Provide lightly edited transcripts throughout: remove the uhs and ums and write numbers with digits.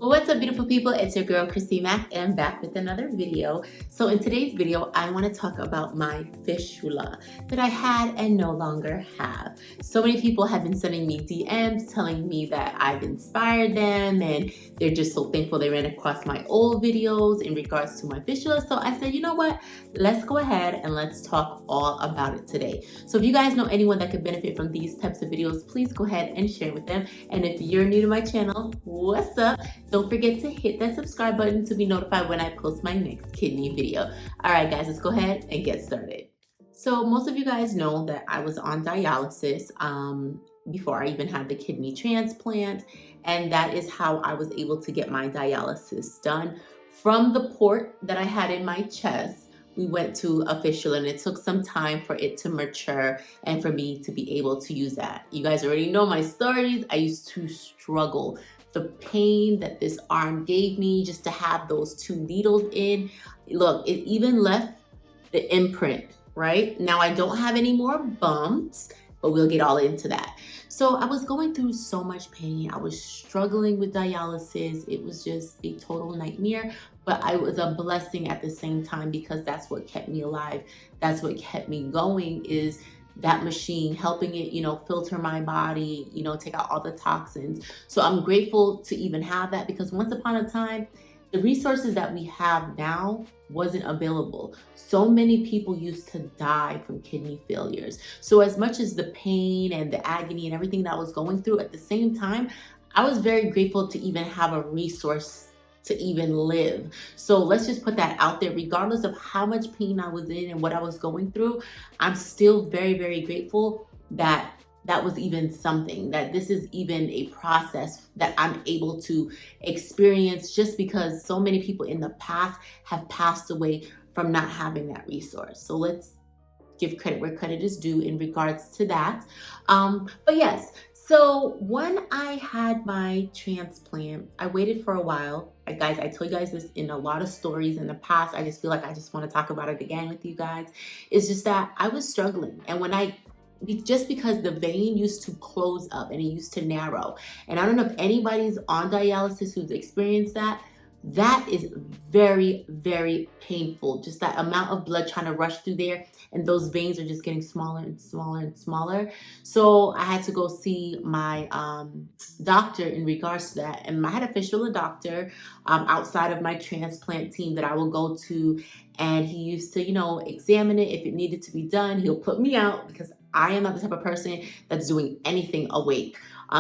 Well, what's up, beautiful people? It's your girl, Crissy Mac, and I'm back with another video. So in today's video, I want to talk about my fistula that I had and no longer have. So many people have been sending me DMs telling me that I've inspired them and they're just so thankful they ran across my old videos in regards to my fistula. So I said, you know what? Let's go ahead and let's talk all about it today. So if you guys know anyone that could benefit from these types of videos, please go ahead and share with them. And if you're new to my channel, what's up? Don't forget to hit that subscribe button to be notified when I post my next kidney video. All right, guys, let's go ahead and get started. So most of you guys know that I was on dialysis before I even had the kidney transplant. And that is how I was able to get my dialysis done. From the port that I had in my chest, we went to a fistula, and it took some time for it to mature and for me to be able to use that. You guys already know my stories. I used to struggle. The pain that this arm gave me just to have those 2 needles in. Look, it even left the imprint, right? Now I don't have any more bumps, but we'll get all into that. So I was going through so much pain. I was struggling with dialysis. It was just a total nightmare, but I was a blessing at the same time because that's what kept me alive. That's what kept me going, is that machine, helping it, filter my body, take out all the toxins. So I'm grateful to even have that, because once upon a time, the resources that we have now wasn't available. So many people used to die from kidney failures. So as much as the pain and the agony and everything that I was going through, at the same time, I was very grateful to even have a resource to even live. So let's just put that out there. Regardless of how much pain I was in and what I was going through, I'm still very, very grateful that that was even something, that this is even a process that I'm able to experience, just because so many people in the past have passed away from not having that resource. So let's give credit where credit is due in regards to that. But yes, so when I had my transplant, I waited for a while. Guys, I told you guys this in a lot of stories in the past. I just feel like I just want to talk about it again with you guys. It's just that I was struggling. And just because the vein used to close up and it used to narrow. And I don't know if anybody's on dialysis who's experienced that. That is very, very painful. Just that amount of blood trying to rush through there, and those veins are just getting smaller and smaller and smaller. So I had to go see my doctor in regards to that. And I had a fistula doctor outside of my transplant team that I will go to. And he used to, examine it. If it needed to be done, he'll put me out, because I am not the type of person that's doing anything awake.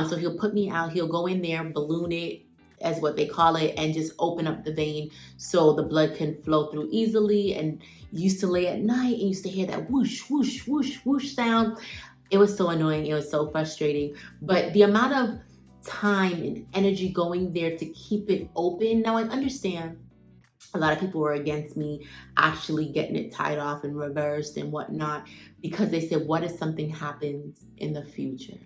So he'll put me out. He'll go in there, balloon it, as what they call it, and just open up the vein so the blood can flow through easily. And used to lay at night and used to hear that whoosh, whoosh, whoosh, whoosh sound. It was so annoying. It was so frustrating. But the amount of time and energy going there to keep it open. Now I understand a lot of people were against me actually getting it tied off and reversed and whatnot, because they said, what if something happens in the future?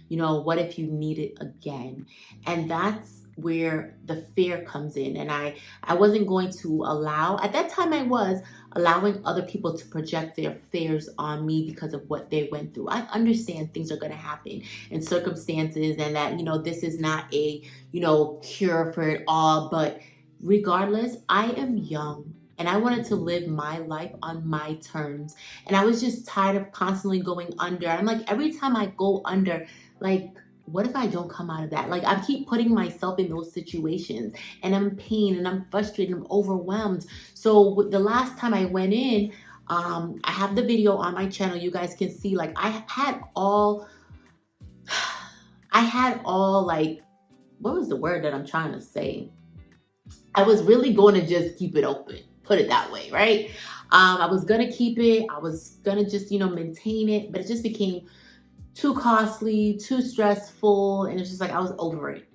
What if you need it again? And that's where the fear comes in. And I wasn't going to allow, at that time I was allowing other people to project their fears on me because of what they went through. I understand things are going to happen in circumstances, and that, this is not a, cure for it all. But regardless, I am young. And I wanted to live my life on my terms. And I was just tired of constantly going under. I'm like, every time I go under, like, what if I don't come out of that? Like, I keep putting myself in those situations, and I'm in pain, and I'm frustrated, I'm overwhelmed. So the last time I went in, I have the video on my channel. You guys can see, like, I had all like, what was the word that I'm trying to say? I was really going to just keep it open, put it that way, right? I was going to keep it. I was going to just, maintain it, but it just became too costly, too stressful. And it's just like, I was over it.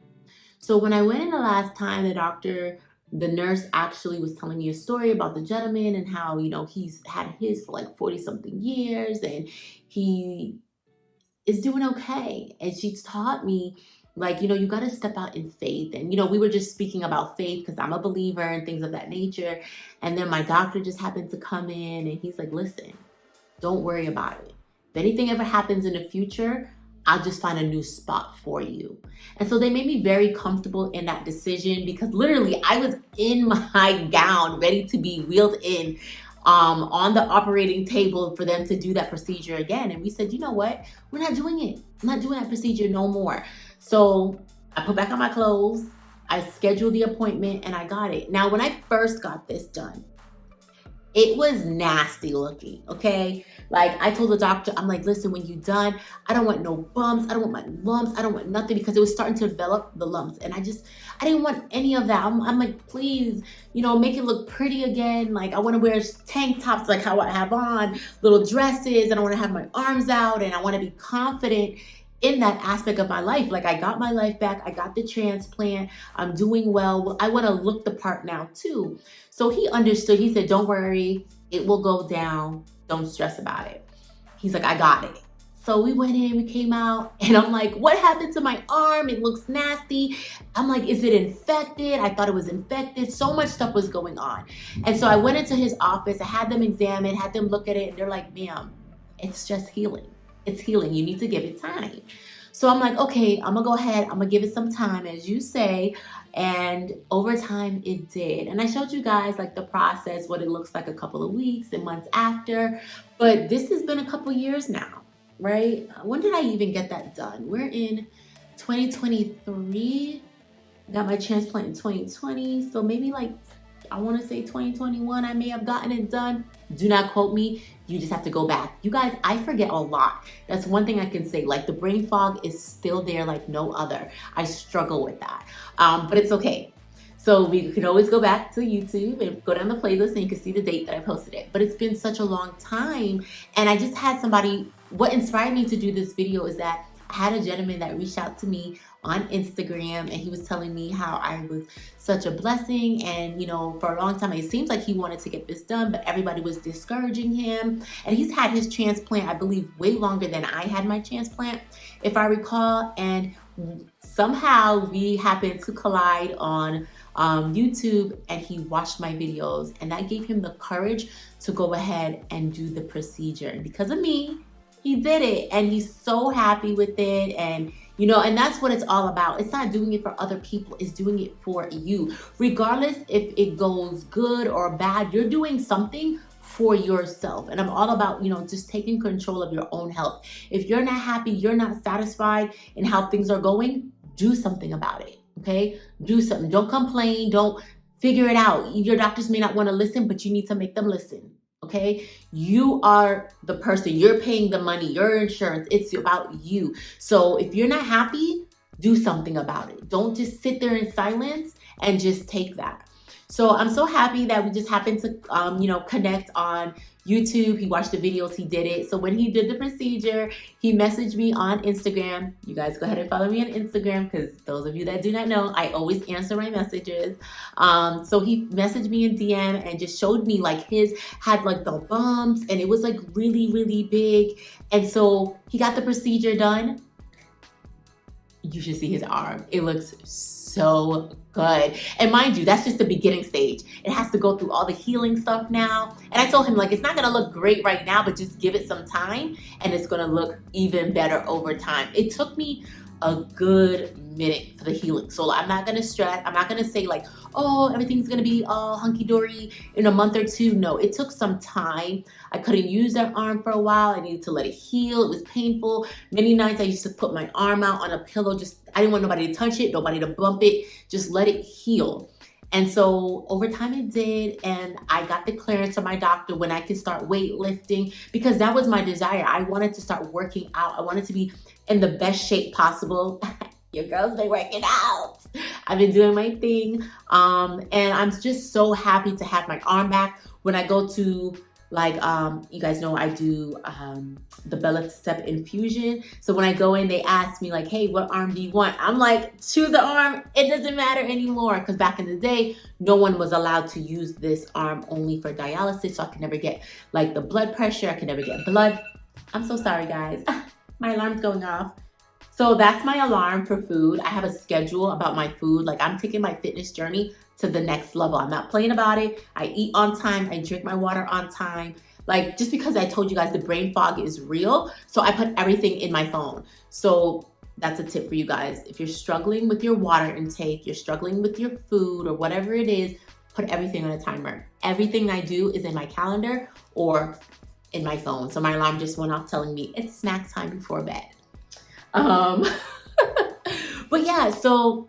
So when I went in the last time, the nurse actually was telling me a story about the gentleman and how, he's had his for like 40 something years and he is doing okay. And she taught me, like, you got to step out in faith. And, we were just speaking about faith because I'm a believer and things of that nature. And then my doctor just happened to come in and he's like, listen, don't worry about it. If anything ever happens in the future, I'll just find a new spot for you. And so they made me very comfortable in that decision, because literally I was in my gown ready to be wheeled in on the operating table for them to do that procedure again. And we said, you know what? We're not doing it. I'm not doing that procedure no more. So I put back on my clothes, I scheduled the appointment, and I got it. Now, when I first got this done, it was nasty looking, okay? Like, I told the doctor, I'm like, listen, when you done, I don't want no bumps, I don't want my lumps, I don't want nothing, because it was starting to develop the lumps. And I didn't want any of that. I'm like, please, make it look pretty again. Like, I want to wear tank tops like how I have on, little dresses, and I want to have my arms out, and I want to be confident in that aspect of my life. Like, I got my life back, I got the transplant, I'm doing well, I want to look the part now too. So he understood. He said, don't worry, it will go down, don't stress about it. He's like, I got it. So we went in, we came out, and I'm like, what happened to my arm? It looks nasty. I'm like, is it infected? I thought it was infected. So much stuff was going on. And so I went into his office, I had them examine, had them look at it, and they're like, ma'am, it's just healing. It's healing. You need to give it time. So I'm like, okay, I'm gonna go ahead. I'm gonna give it some time, as you say. And over time, it did. And I showed you guys like the process, what it looks like a couple of weeks and months after. But this has been a couple years now, right? When did I even get that done? We're in 2023. I got my transplant in 2020. So maybe like, I want to say 2021, I may have gotten it done. Do not quote me. You just have to go back. You guys, I forget a lot. That's one thing I can say. Like, the brain fog is still there like no other. I struggle with that, but it's okay. So we can always go back to YouTube and go down the playlist, and you can see the date that I posted it. But it's been such a long time, and I just had somebody, what inspired me to do this video is that I had a gentleman that reached out to me on Instagram, and he was telling me how I was such a blessing, and for a long time it seems like he wanted to get this done, but everybody was discouraging him. And he's had his transplant, I believe, way longer than I had my transplant, if I recall. And somehow we happened to collide on YouTube, and he watched my videos, and that gave him the courage to go ahead and do the procedure. And because of me, he did it, and he's so happy with it. And and that's what it's all about. It's not doing it for other people, it's doing it for you. Regardless if it goes good or bad, you're doing something for yourself. And I'm all about, just taking control of your own health. If you're not happy, you're not satisfied in how things are going, do something about it, okay? Do something. Don't complain. Don't figure it out. Your doctors may not want to listen, but you need to make them listen. Okay, you are the person, you're paying the money, your insurance, it's about you. So if you're not happy, do something about it. Don't just sit there in silence and just take that. So I'm so happy that we just happened to, connect on YouTube. He watched the videos, he did it. So when he did the procedure, he messaged me on Instagram. You guys go ahead and follow me on Instagram, because those of you that do not know, I always answer my messages. So he messaged me in DM and just showed me like his had like the bumps, and it was like really, really big. And so he got the procedure done. You should see his arm. It looks so good. And mind you, that's just the beginning stage. It has to go through all the healing stuff now. And I told him, like, it's not gonna look great right now, but just give it some time, and it's gonna look even better over time. It took me a good minute for the healing. So I'm not gonna stress. I'm not gonna say like, oh, everything's gonna be all hunky-dory in a month or two. No, it took some time. I couldn't use that arm for a while. I needed to let it heal. It was painful. Many nights I used to put my arm out on a pillow. I didn't want nobody to touch it, nobody to bump it. Just let it heal. And so over time it did, and I got the clearance from my doctor when I could start weightlifting, because that was my desire. I wanted to start working out. I wanted to be in the best shape possible. Your girl's been working out. I've been doing my thing. And I'm just so happy to have my arm back. When I go to, like, you guys know I do the Bella Step infusion. So when I go in, they ask me like, hey, what arm do you want? I'm like, choose the arm. It doesn't matter anymore. Because back in the day, no one was allowed to use this arm only for dialysis. So I could never get like the blood pressure. I could never get blood. I'm so sorry, guys. My alarm's going off. So that's my alarm for food. I have a schedule about my food. Like, I'm taking my fitness journey to the next level. I'm not playing about it. I eat on time. I drink my water on time. Like, just because I told you guys the brain fog is real, so I put everything in my phone. So that's a tip for you guys. If you're struggling with your water intake, you're struggling with your food or whatever it is, put everything on a timer. Everything I do is in my calendar or in my phone. So my alarm just went off telling me it's snack time before bed. But yeah, so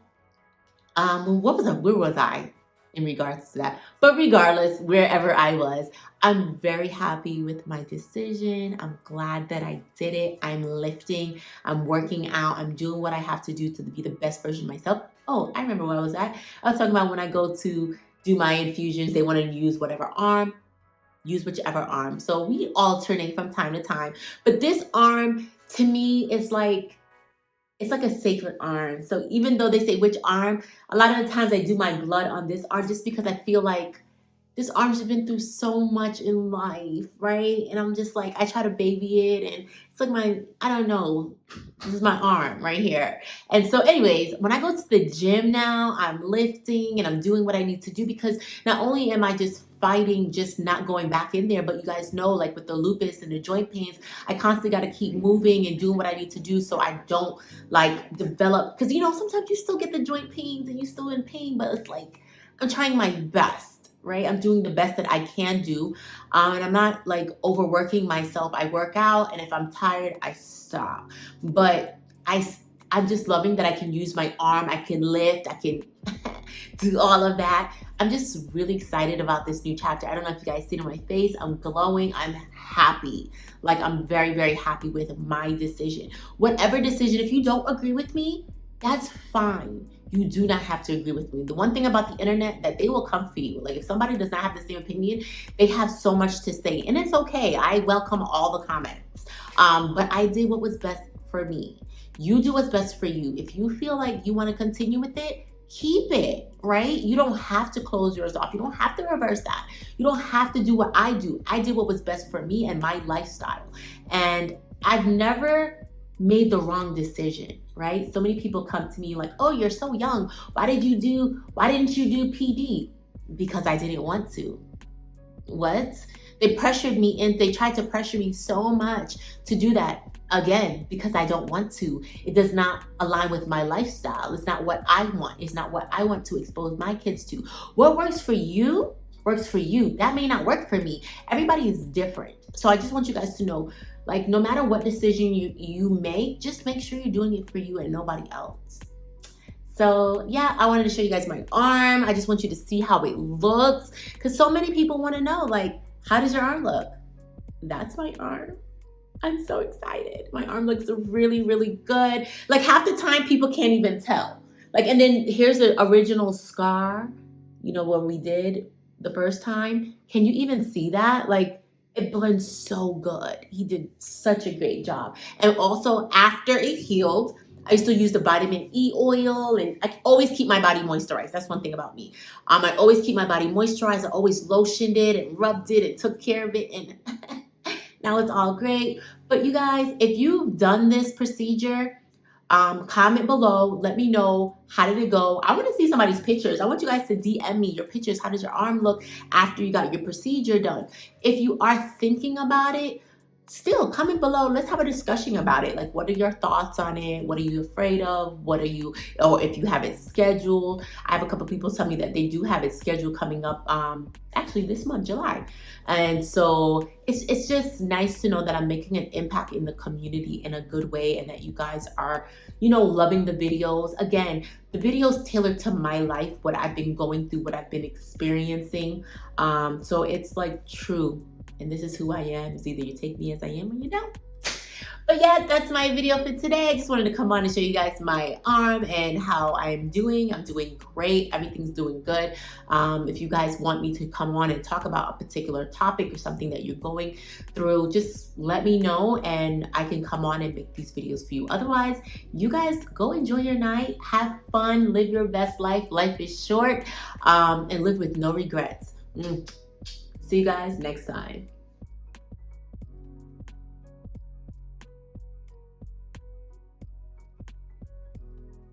where was I in regards to that? But regardless, wherever I was, I'm very happy with my decision. I'm glad that I did it. I'm lifting, I'm working out, I'm doing what I have to do to be the best version of myself. Oh, I remember where I was at. I was talking about when I go to do my infusions, they want to use whatever arm, use whichever arm. So we alternate from time to time. But this arm, to me, is like, it's like a sacred arm. So even though they say which arm, a lot of the times I do my blood on this arm just because I feel like this arm's been through so much in life, right? And I'm just like, I try to baby it, and it's like I don't know, this is my arm right here. And so anyways, when I go to the gym now, I'm lifting and I'm doing what I need to do, because not only am I just fighting just not going back in there, but you guys know, like with the lupus and the joint pains, I constantly got to keep moving and doing what I need to do so I don't like develop, because sometimes you still get the joint pains and you're still in pain, but it's like I'm trying my best. Right? I'm doing the best that I can do. And I'm not like overworking myself. I work out, and if I'm tired, I stop. But I'm just loving that I can use my arm. I can lift. I can do all of that. I'm just really excited about this new chapter. I don't know if you guys see it on my face. I'm glowing. I'm happy. Like, I'm very, very happy with my decision. Whatever decision, if you don't agree with me, that's fine. You do not have to agree with me. The one thing about the internet, that they will come for you. Like, if somebody does not have the same opinion, they have so much to say, and it's okay. I welcome all the comments. But I did what was best for me. You do what's best for you. If you feel like you want to continue with it, keep it, right? You don't have to close yours off. You don't have to reverse that. You don't have to do what I do. I did what was best for me and my lifestyle. And I've never made the wrong decision, right? So many people come to me like, oh, you're so young. Why didn't you do PD? Because I didn't want to. What? They pressured me in. They tried to pressure me so much to do that. Again, because I don't want to. It does not align with my lifestyle. It's not what I want. It's not what I want to expose my kids to. What works for you works for you. That may not work for me. Everybody is different. So I just want you guys to know, like, no matter what decision you make, just make sure you're doing it for you and nobody else. So yeah, I wanted to show you guys my arm. I just want you to see how it looks, because so many people want to know, like, how does your arm look? That's my arm. I'm so excited. My arm looks really, really good. Like, half the time people can't even tell. Like, and then here's the original scar, when we did the first time. Can you even see that? Like, it blends so good. He did such a great job. And also, after it healed, I used to use the vitamin E oil, and I always keep my body moisturized. That's one thing about me. I always keep my body moisturized. I always lotioned it and rubbed it and took care of it, and now it's all great. But you guys, if you've done this procedure, comment below. Let me know, how did it go? I want to see somebody's pictures. I want you guys to DM me your pictures. How does your arm look after you got your procedure done? If you are thinking about it, still comment below. Let's have a discussion about it. Like, what are your thoughts on it? What are you afraid of? Or if you have it scheduled. I have a couple people tell me that they do have it scheduled coming up, actually this month, July. And so it's just nice to know that I'm making an impact in the community in a good way, and that you guys are, loving the videos. Again, the videos tailored to my life, what I've been going through, what I've been experiencing. So it's like true. And this is who I am. It's either you take me as I am or you don't. But yeah, that's my video for today. I just wanted to come on and show you guys my arm and how I'm doing. I'm doing great. Everything's doing good. If you guys want me to come on and talk about a particular topic or something that you're going through, just let me know and I can come on and make these videos for you. Otherwise, you guys go enjoy your night. Have fun. Live your best life. Life is short. And live with no regrets. See you guys next time.